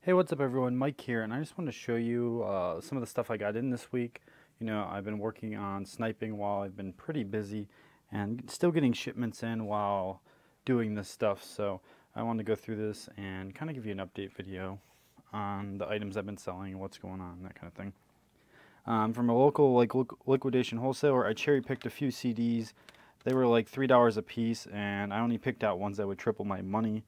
Hey, what's up everyone? Mike here, and I just want to show you some of the stuff I got in this week. You know, I've been working on sniping while I've been pretty busy and still getting shipments in while doing this stuff. So I wanted to go through this and kind of give you an update video on the items I've been selling and what's going on, that kind of thing. From a local liquidation wholesaler, I cherry picked a few CDs. They were like $3 a piece, and I only picked out ones that would triple my money.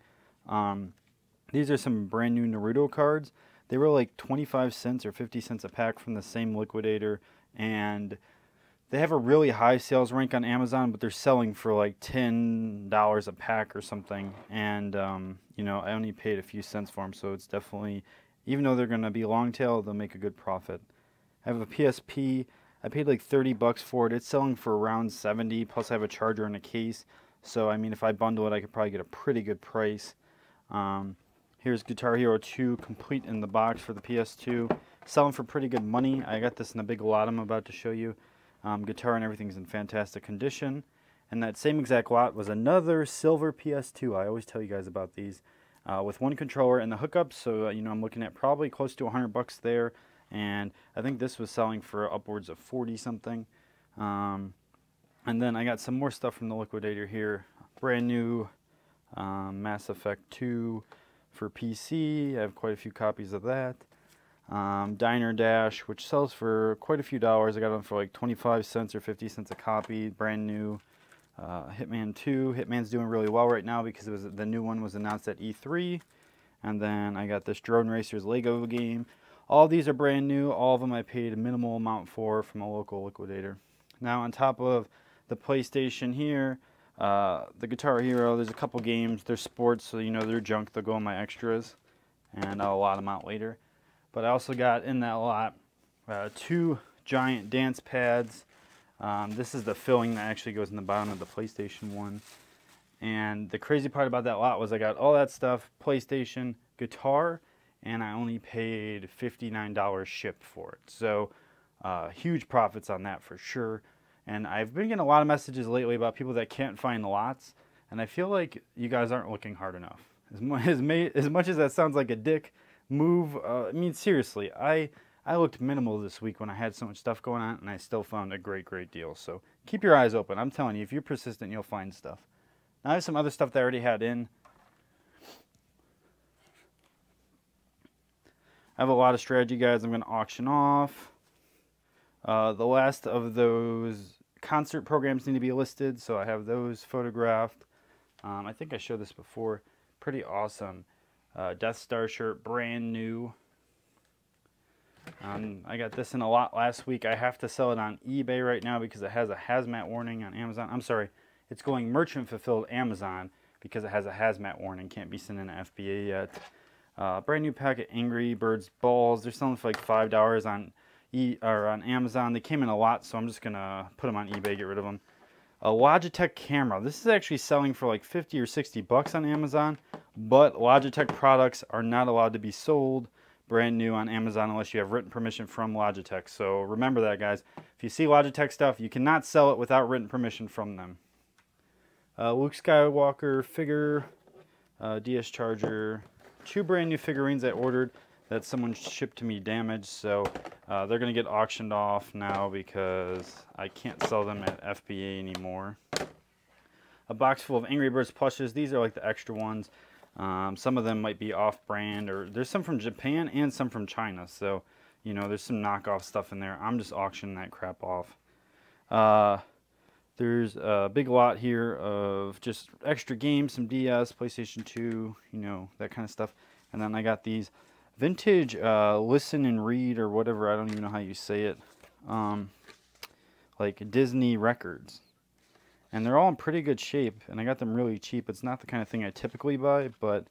These are some brand new Naruto cards. They were like 25 cents or 50 cents a pack from the same liquidator, and they have a really high sales rank on Amazon, but they're selling for like $10 a pack or something. And you know, I only paid a few cents for them, so it's definitely, even though they're going to be long tail, they'll make a good profit. I have a PSP. I paid like 30 bucks for it. It's selling for around 70, plus I have a charger and a case. So I mean, if I bundle it, I could probably get a pretty good price. Here's Guitar Hero 2 complete in the box for the PS2. Selling for pretty good money. I got this in a big lot I'm about to show you. Guitar and everything's in fantastic condition. And that same exact lot was another silver PS2. I always tell you guys about these. With one controller and the hookup, so you know, I'm looking at probably close to 100 bucks there. And I think this was selling for upwards of 40 something. And then I got some more stuff from the liquidator here. Brand new Mass Effect 2 for PC. I have quite a few copies of that. Diner Dash, which sells for quite a few dollars. I got them for like 25 cents or 50 cents a copy. Brand new. Hitman 2. Hitman's doing really well right now because the new one was announced at E3. And then I got this Drone Racers Lego game. All these are brand new. All of them I paid a minimal amount for from a local liquidator. Now on top of the PlayStation here, the Guitar Hero, there's a couple games. They're sports, so you know they're junk. They'll go in my extras, and I'll lot them out later. But I also got in that lot 2 giant dance pads. This is the filling that actually goes in the bottom of the PlayStation one. And the crazy part about that lot was I got all that stuff, PlayStation, guitar, and I only paid $59 shipped for it. So huge profits on that for sure. And I've been getting a lot of messages lately about people that can't find lots, and I feel like you guys aren't looking hard enough. As much as that sounds like a dick move, I mean seriously, I looked minimal this week when I had so much stuff going on, and I still found a great deal. So keep your eyes open. I'm telling you, if you're persistent, you'll find stuff. Now I have some other stuff that I already had in. I have a lot of strategy guides I'm going to auction off. The last of those concert programs need to be listed, so I have those photographed. I think I showed this before. Pretty awesome. Death Star shirt, brand new. I got this in a lot last week. I have to sell it on eBay right now because it has a hazmat warning on Amazon. I'm sorry, it's going merchant fulfilled Amazon because it has a hazmat warning. Can't be sent in an FBA yet. Brand new pack of Angry Birds balls. They're selling for like $5 on Amazon. They came in a lot, so I'm just gonna put them on eBay, get rid of them. A Logitech camera. This is actually selling for like 50 or 60 bucks on Amazon, but Logitech products are not allowed to be sold brand new on Amazon unless you have written permission from Logitech. So remember that, guys. If you see Logitech stuff, you cannot sell it without written permission from them. Luke Skywalker figure, DS charger, 2 brand new figurines I ordered that someone shipped to me damaged, so they're going to get auctioned off now because I can't sell them at FBA anymore. A box full of Angry Birds plushes. These are like the extra ones. Some of them might be off-brand, or there's some from Japan and some from China, so you know there's some knockoff stuff in there. I'm just auctioning that crap off. There's a big lot here of just extra games, some DS, PlayStation 2, you know, that kind of stuff. And then I got these vintage listen and read, or whatever, I don't even know how you say it, like Disney records, and they're all in pretty good shape, and I got them really cheap. It's not the kind of thing I typically buy, but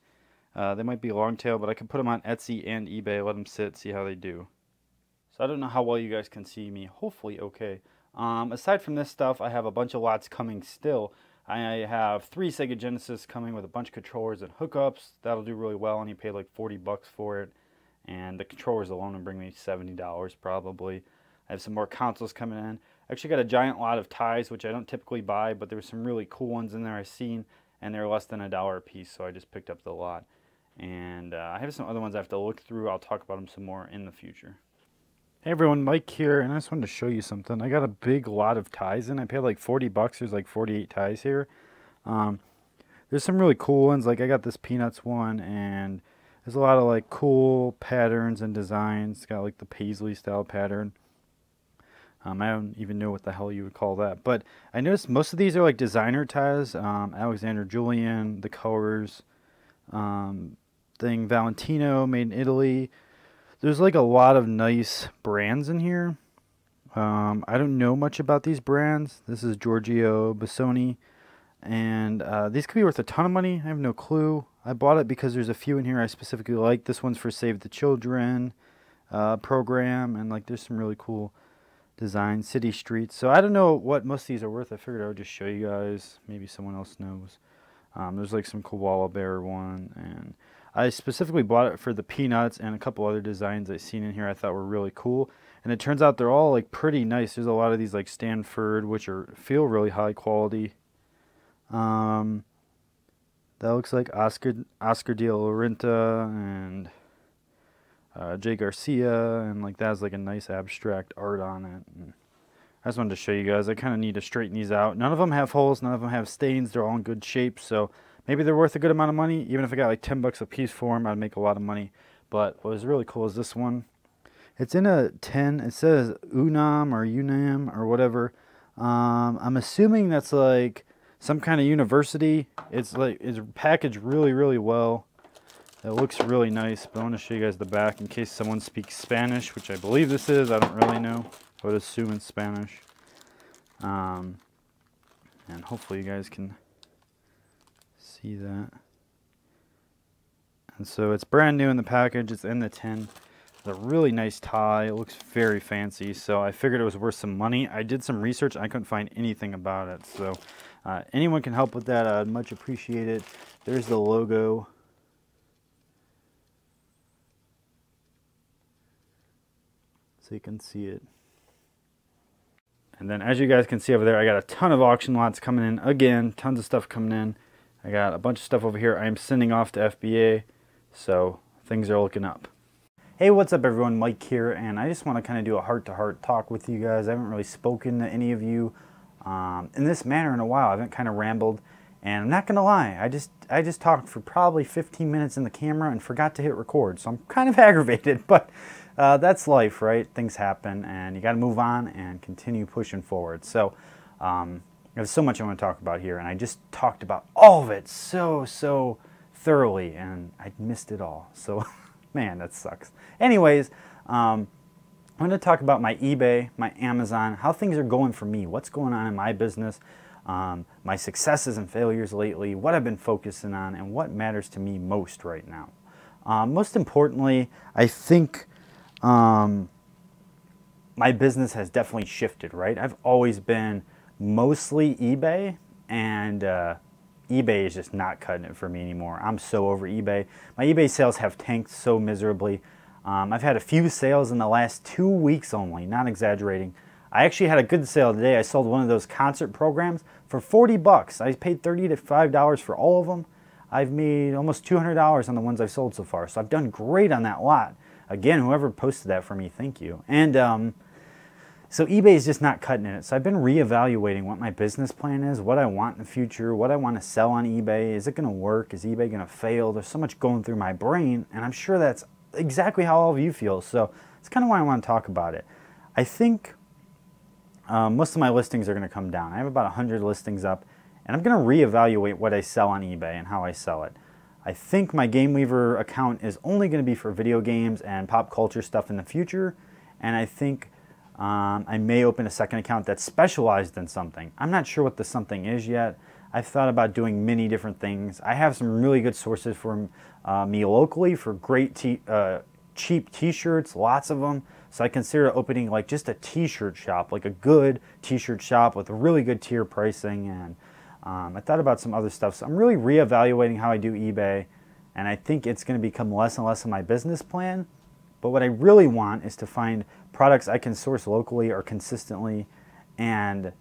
they might be long tail, but I could put them on Etsy and eBay, let them sit, see how they do. So I don't know how well you guys can see me. Hopefully okay. Aside from this stuff, I have a bunch of lots coming still. I have 3 Sega Genesis coming with a bunch of controllers and hookups. That'll do really well, and you pay like 40 bucks for it. And the controllers alone will bring me $70 probably. I have some more consoles coming in. I actually got a giant lot of ties, which I don't typically buy, but there were some really cool ones in there I've seen, and they were less than $1 a piece, so I just picked up the lot. And I have some other ones I have to look through. I'll talk about them some more in the future. Hey everyone, Mike here, and I just wanted to show you something. I got a big lot of ties in. I paid like $40. There's like 48 ties here. There's some really cool ones. Like I got this Peanuts one, and there's a lot of like cool patterns and designs. It's got like the paisley style pattern. I don't even know what the hell you would call that. But I noticed most of these are like designer ties. Alexander Julian, the colors, Valentino, made in Italy. There's like a lot of nice brands in here. I don't know much about these brands. This is Giorgio Bassoni. And these could be worth a ton of money. I have no clue. I bought it because there's a few in here I specifically like. This one's for Save the Children program. And like there's some really cool design, city streets. So I don't know what most of these are worth. I figured I would just show you guys. Maybe someone else knows. There's like some koala bear one, and I specifically bought it for the Peanuts and a couple other designs I've seen in here I thought were really cool. And it turns out they're all like pretty nice. There's a lot of these like Stanford, which feel really high quality. That looks like Oscar de la Renta and Jay Garcia, and like that has like a nice abstract art on it. And I just wanted to show you guys. I kind of need to straighten these out. None of them have holes. None of them have stains. They're all in good shape. So maybe they're worth a good amount of money. Even if I got like $10 a piece for them, I'd make a lot of money. But what was really cool is this one. It's in a 10. It says Unam or Unam or whatever. I'm assuming that's like some kind of university. It's packaged really, really well. It looks really nice, but I want to show you guys the back in case someone speaks Spanish, which I believe this is. I don't really know. I would assume it's Spanish. And hopefully you guys can see that. And so it's brand new in the package. It's in the tin. It's a really nice tie. It looks very fancy, so I figured it was worth some money. I did some research. I couldn't find anything about it. So anyone can help with that. I'd much appreciate it. There's the logo. So you can see it. And then as you guys can see over there, I got a ton of auction lots coming in. Again, tons of stuff coming in. I got a bunch of stuff over here I am sending off to FBA. So things are looking up. Hey, what's up everyone? Mike here, and I just want to kind of do a heart-to-heart talk with you guys. I haven't really spoken to any of you in this manner in a while. I haven't kind of rambled, and I'm not going to lie. I just talked for probably 15 minutes in the camera and forgot to hit record. So I'm kind of aggravated, but that's life, right? Things happen, and you got to move on and continue pushing forward. So there's so much I want to talk about here, and I just talked about all of it so thoroughly, and I missed it all. So man, that sucks. Anyways, I'm going to talk about my eBay, my Amazon, how things are going for me, what's going on in my business, my successes and failures lately, what I've been focusing on, and what matters to me most right now. Most importantly, I think my business has definitely shifted, right? I've always been mostly eBay, and eBay is just not cutting it for me anymore. I'm so over eBay. My eBay sales have tanked so miserably. I've had a few sales in the last 2 weeks only, not exaggerating. I actually had a good sale today. I sold one of those concert programs for $40. I paid $30 to $5 for all of them. I've made almost $200 on the ones I've sold so far. So I've done great on that lot. Again, whoever posted that for me, thank you. And so eBay is just not cutting it. So I've been reevaluating what my business plan is, what I want in the future, what I want to sell on eBay. Is it going to work? Is eBay going to fail? There's so much going through my brain, and I'm sure that's exactly how all of you feel. So it's kind of why I want to talk about it. I think most of my listings are going to come down. I have about 100 listings up, and I'm going to reevaluate what I sell on eBay and how I sell it. I think my Game Weaver account is only going to be for video games and pop culture stuff in the future, and I think I may open a second account that's specialized in something. I'm not sure what the something is yet. I've thought about doing many different things. I have some really good sources for me locally for great cheap t-shirts, lots of them. So I consider opening like just a t-shirt shop, like a good t-shirt shop with really good tier pricing. And I thought about some other stuff. So I'm really reevaluating how I do eBay, and I think it's going to become less and less of my business plan. But what I really want is to find products I can source locally or consistently and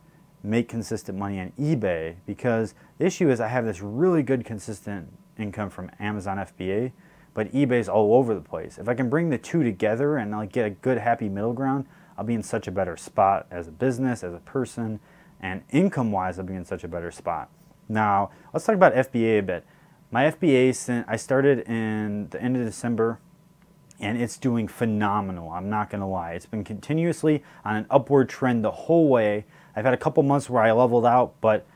make consistent money on eBay, because the issue is I have this really good consistent income from Amazon FBA, but eBay's all over the place. If I can bring the two together and like get a good happy middle ground, I'll be in such a better spot as a business, as a person, and income-wise, I'll be in such a better spot. Now, let's talk about FBA a bit. My FBA, I started in the end of December, and it's doing phenomenal. I'm not going to lie. It's been continuously on an upward trend the whole way. I've had a couple months where I leveled out, but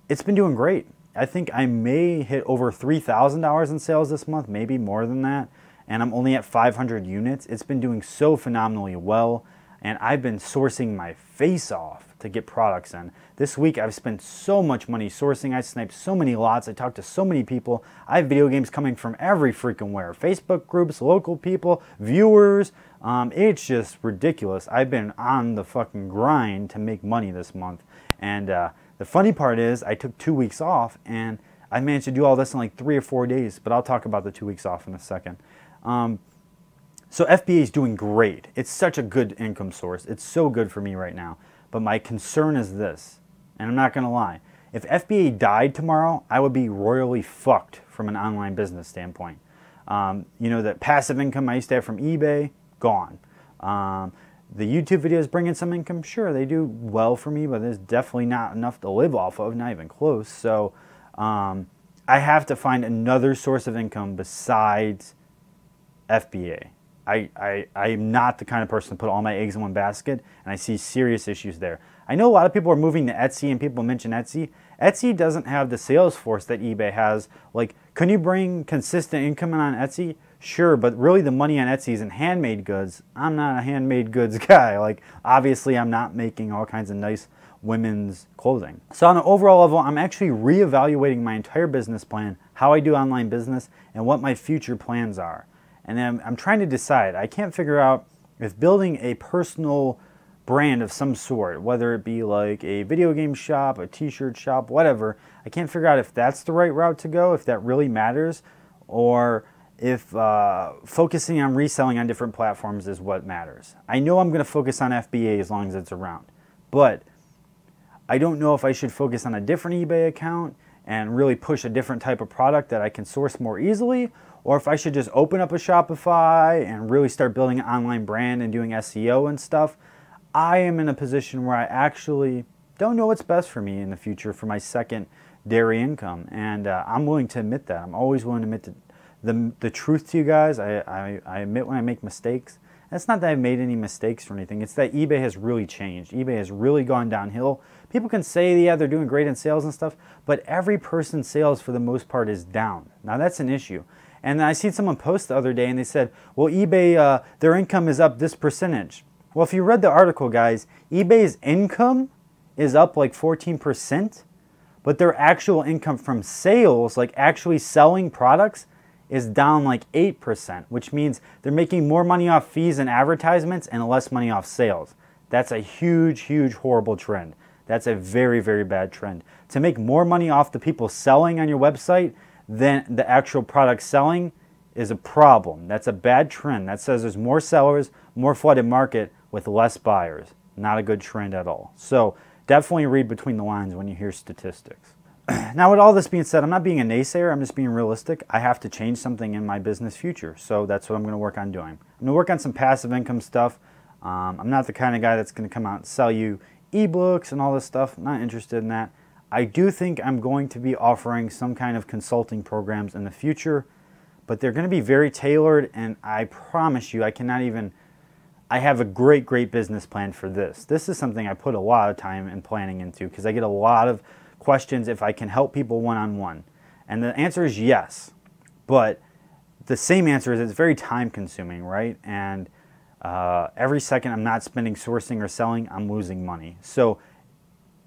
it's been doing great. I think I may hit over $3,000 in sales this month, maybe more than that, and I'm only at 500 units. It's been doing so phenomenally well, and I've been sourcing my face off to get products in. This week I've spent so much money sourcing. I sniped so many lots. I talked to so many people. I have video games coming from every freaking where. Facebook groups, local people, viewers. It's just ridiculous. I've been on the fucking grind to make money this month. And the funny part is I took 2 weeks off and I managed to do all this in like 3 or 4 days. But I'll talk about the 2 weeks off in a second. So FBA is doing great. It's such a good income source. It's so good for me right now. But my concern is this, and I'm not going to lie. If FBA died tomorrow, I would be royally fucked from an online business standpoint. You know, that passive income I used to have from eBay, gone. The YouTube videos bring in some income. Sure, they do well for me, but there's definitely not enough to live off of, not even close. So I have to find another source of income besides FBA. I'm not the kind of person to put all my eggs in one basket, and I see serious issues there. I know a lot of people are moving to Etsy, and people mention Etsy. Etsy doesn't have the sales force that eBay has. Like, can you bring consistent income in on Etsy? Sure, but really the money on Etsy is in handmade goods. I'm not a handmade goods guy. Like, obviously I'm not making all kinds of nice women's clothing. So on an overall level, I'm actually reevaluating my entire business plan, how I do online business, and what my future plans are. And then I'm trying to decide. I can't figure out if building a personal brand of some sort, whether it be like a video game shop, a t-shirt shop, whatever, I can't figure out if that's the right route to go, if that really matters, or if focusing on reselling on different platforms is what matters. I know I'm going to focus on FBA as long as it's around, but I don't know if I should focus on a different eBay account and really push a different type of product that I can source more easily, or if I should just open up a Shopify and really start building an online brand and doing SEO and stuff. I am in a position where I actually don't know what's best for me in the future for my secondary income. And I'm willing to admit that. I'm always willing to admit the truth to you guys. I admit when I make mistakes. And it's not that I've made any mistakes or anything. It's that eBay has really changed. eBay has really gone downhill. People can say, yeah, they're doing great in sales and stuff, but every person's sales for the most part is down. Now that's an issue. And I seen someone post the other day and they said, well, eBay, their income is up this percentage. Well, if you read the article, guys, eBay's income is up like 14%, but their actual income from sales, like actually selling products, is down like 8%, which means they're making more money off fees and advertisements and less money off sales. That's a huge, huge, horrible trend. That's a very, very bad trend. To make more money off the people selling on your website than the actual product selling is a problem. That's a bad trend. That says there's more sellers, more flooded market with less buyers. Not a good trend at all. So definitely read between the lines when you hear statistics. Now, with all this being said, I'm not being a naysayer. I'm just being realistic. I have to change something in my business future. So that's what I'm going to work on doing. I'm going to work on some passive income stuff. I'm not the kind of guy that's going to come out and sell you ebooks and all this stuff. I'm not interested in that. I do think I'm going to be offering some kind of consulting programs in the future, but they're going to be very tailored, and I promise you, I have a great, great business plan for this. This is something I put a lot of time and planning into because I get a lot of questions if I can help people one-on-one. And the answer is yes, but the same answer is it's very time-consuming, right? And every second I'm not spending sourcing or selling, I'm losing money. So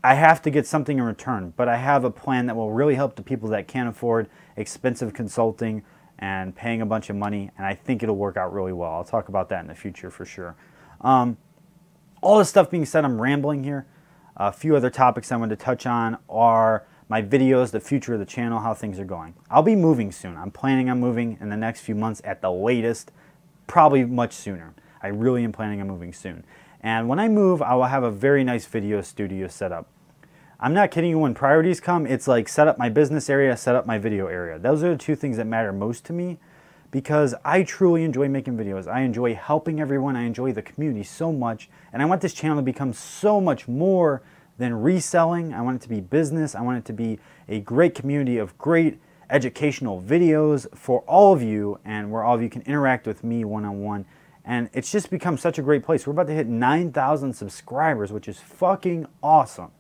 I have to get something in return, but I have a plan that will really help the people that can't afford expensive consulting and paying a bunch of money, and I think it'll work out really well. I'll talk about that in the future for sure. All this stuff being said, I'm rambling here. A few other topics I wanted to touch on are my videos, the future of the channel, how things are going. I'll be moving soon. I'm planning on moving in the next few months at the latest, probably much sooner. I really am planning on moving soon. And when I move, I will have a very nice video studio set up. I'm not kidding you, when priorities come, it's like set up my business area, set up my video area. Those are the two things that matter most to me because I truly enjoy making videos. I enjoy helping everyone. I enjoy the community so much. And I want this channel to become so much more than reselling. I want it to be business. I want it to be a great community of great educational videos for all of you, and where all of you can interact with me one-on-one. And it's just become such a great place. We're about to hit 9,000 subscribers, which is fucking awesome.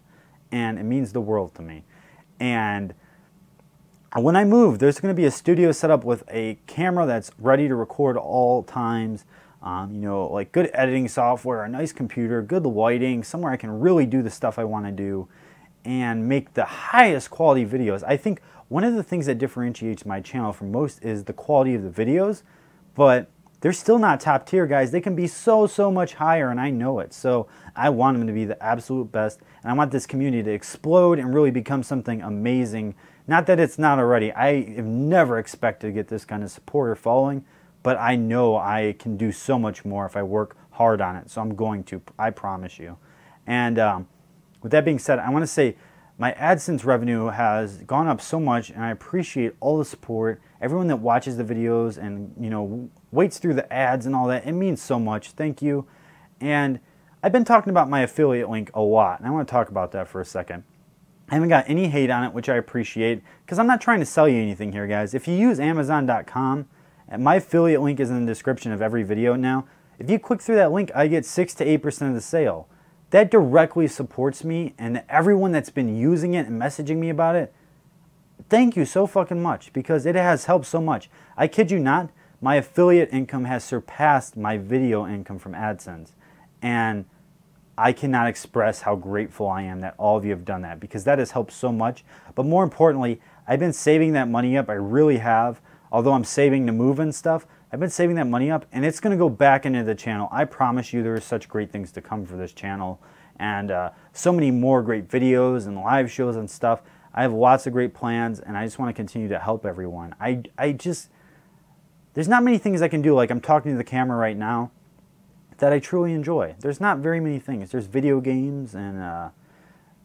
And it means the world to me. And when I move, there's going to be a studio set up with a camera that's ready to record all times. You know, like good editing software, a nice computer, good lighting, somewhere I can really do the stuff I want to do and make the highest quality videos. I think one of the things that differentiates my channel from most is the quality of the videos, but they're still not top tier, guys. They can be so much higher, and I know it. So I want them to be the absolute best, and I want this community to explode and really become something amazing. Not that it's not already. I have never expected to get this kind of support or following, but I know I can do so much more if I work hard on it. So I'm going to, I promise you. And with that being said, I want to say my AdSense revenue has gone up so much, and I appreciate all the support. Everyone that watches the videos and, you know, waits through the ads and all that. It means so much. Thank you. And I've been talking about my affiliate link a lot, and I want to talk about that for a second. I haven't got any hate on it, which I appreciate, because I'm not trying to sell you anything here, guys. If you use Amazon.com, and my affiliate link is in the description of every video now. If you click through that link, I get 6 to 8% of the sale. That directly supports me, and everyone that's been using it and messaging me about it, thank you so fucking much, because it has helped so much. I kid you not, my affiliate income has surpassed my video income from AdSense. And I cannot express how grateful I am that all of you have done that, because that has helped so much. But more importantly, I've been saving that money up. I really have. Although I'm saving to move and stuff, I've been saving that money up, and it's going to go back into the channel. I promise you there are such great things to come for this channel, and so many more great videos and live shows and stuff. I have lots of great plans, and I just want to continue to help everyone. There's not many things I can do, like I'm talking to the camera right now, that I truly enjoy. There's not very many things. There's video games and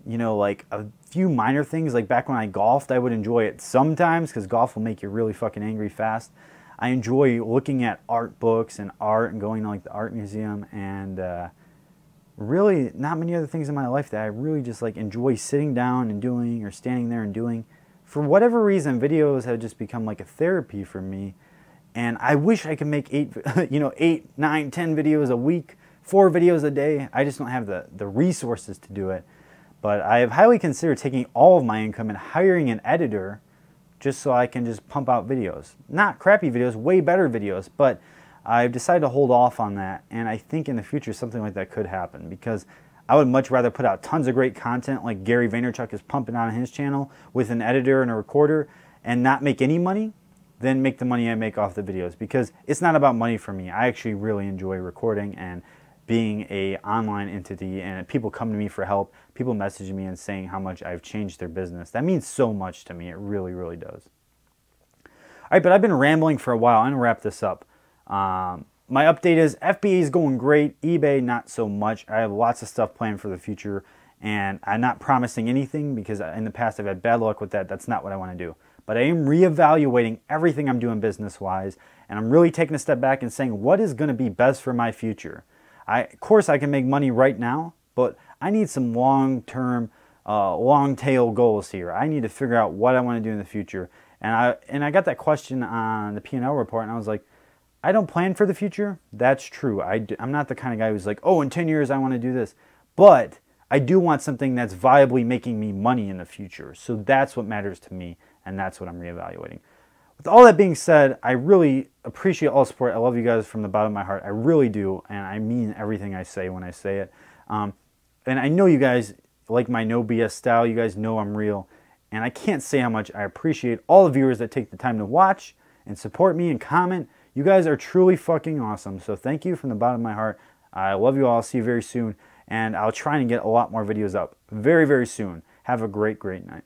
you know, like a few minor things. Like back when I golfed, I would enjoy it sometimes, because golf will make you really fucking angry fast. I enjoy looking at art books and art and going to like the art museum, and really not many other things in my life that I really just like enjoy sitting down and doing, or standing there and doing. For whatever reason, videos have just become like a therapy for me. And I wish I could make 8, 9, 10 videos a week, 4 videos a day. I just don't have the resources to do it. But I have highly considered taking all of my income and hiring an editor just so I can just pump out videos. Not crappy videos, way better videos, but I've decided to hold off on that, and I think in the future something like that could happen, because I would much rather put out tons of great content like Gary Vaynerchuk is pumping out on his channel with an editor and a recorder and not make any money than make the money I make off the videos, because it's not about money for me. I actually really enjoy recording and being an online entity, and people come to me for help, people messaging me and saying how much I've changed their business. That means so much to me. It really, really does. All right, but I've been rambling for a while. I'm going to wrap this up. My update is FBA is going great. eBay, not so much. I have lots of stuff planned for the future, and I'm not promising anything because in the past I've had bad luck with that. That's not what I want to do. But I am reevaluating everything I'm doing business-wise, and I'm really taking a step back and saying what is going to be best for my future. Of course, I can make money right now, but I need some long-term, long-tail goals here. I need to figure out what I want to do in the future. And I got that question on the P&L report, and I was like, I don't plan for the future. That's true. I'm not the kind of guy who's like, oh, in 10 years I want to do this. But I do want something that's viably making me money in the future. So that's what matters to me, and that's what I'm reevaluating. With all that being said, I really appreciate all the support. I love you guys from the bottom of my heart. I really do, and I mean everything I say when I say it. And I know you guys like my no BS style. You guys know I'm real. And I can't say how much I appreciate all the viewers that take the time to watch and support me and comment. You guys are truly fucking awesome. So thank you from the bottom of my heart. I love you all. I'll see you very soon. And I'll try and get a lot more videos up very, very soon. Have a great, great night.